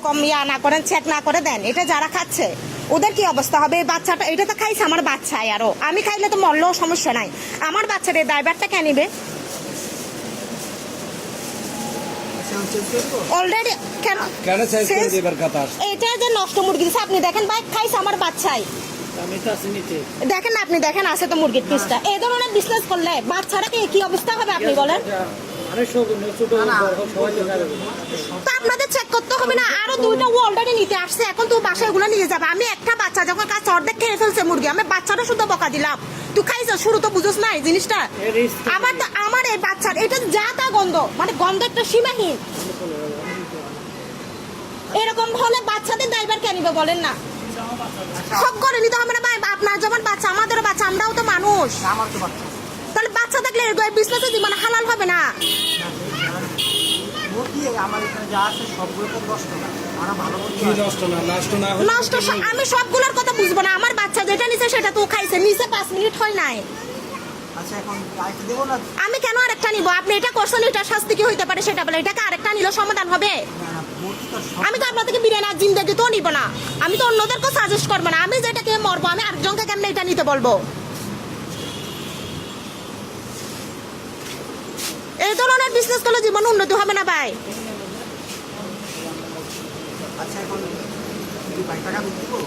কম ইয়া না করেন, চেক না করে দেন, এটা যারা খাচ্ছে ওদের কি অবস্থা হবে? এই বাচ্চাটা, এটা তো খাইছে আমার বাচ্চাই, আরো আমি খাইলে তো মরলেও সমস্যা নাই, আমার বাচ্চার এই ড্রাইভারটা কে নিবে? অলরেডি কেন এটা যে নষ্ট মুরগি দিচ্ছে, আপনি দেখেন ভাই, খাইছে আমার বাচ্চাই, দেখেন না আপনি, দেখেন আছে তো মুরগির পিসটা। এই ধরনের বিজনেস করলে বাচ্চারা কি অবস্থা হবে আপনি বলেন? তো আপনাদের চেক করতে হবে না? আরো দুইটা ও অলরেডি নিতে আসছে, এখন তো বাসায় এগুলো নিয়ে যাবে। আমি একটা বাচ্চা যখন কাছে অর্ধেক খেয়ে ফেলছে মুরগি, আমি বাচ্চাটা শুধু বকা দিলাম, তুই খাইছ, শুরু তো বুঝোস না এই জিনিসটা। আমার এই বাচ্চার এটা যা তা গন্ধ, মানে গন্ধ একটা সীমাহীন। এরকম হলে বাচ্চাদের ড্রাইভার কে নিবে বলেন না? সব করে নিতে হবে না ভাই, আপনার যেমন বাচ্চা আমাদেরও বাচ্চা, আমরাও তো মানুষ। তাহলে বাচ্চা থাকলে বিজনেসে জীবন হালাল হবে না। নষ্ট আমি সবগুলোর কথা বুঝবো না, আমার বাচ্চা যেটা নিছে সেটা তো খাইছে, নিচে 5 মিনিট হয় নাই। আমি কেন আরেকটা নিব? আপনি এটা করছেন, এটা শাস্তি কি হইতে পারে সেটা বলে, এটাকে আরেকটা নিলে সমাধান হবে? আমি তো আপনার থেকে বিরিয়ানি আর জিন্দেগি তো নিব না, আমি তো অন্যদেরকে সাজেস্ট করবো না। আমি যেটাকে মরবো, আমি আরেকজনকে কেমন এটা নিতে বলবো? এই ধরনের বিজনেস করলে জীবন উন্নতি হবে না ভাই।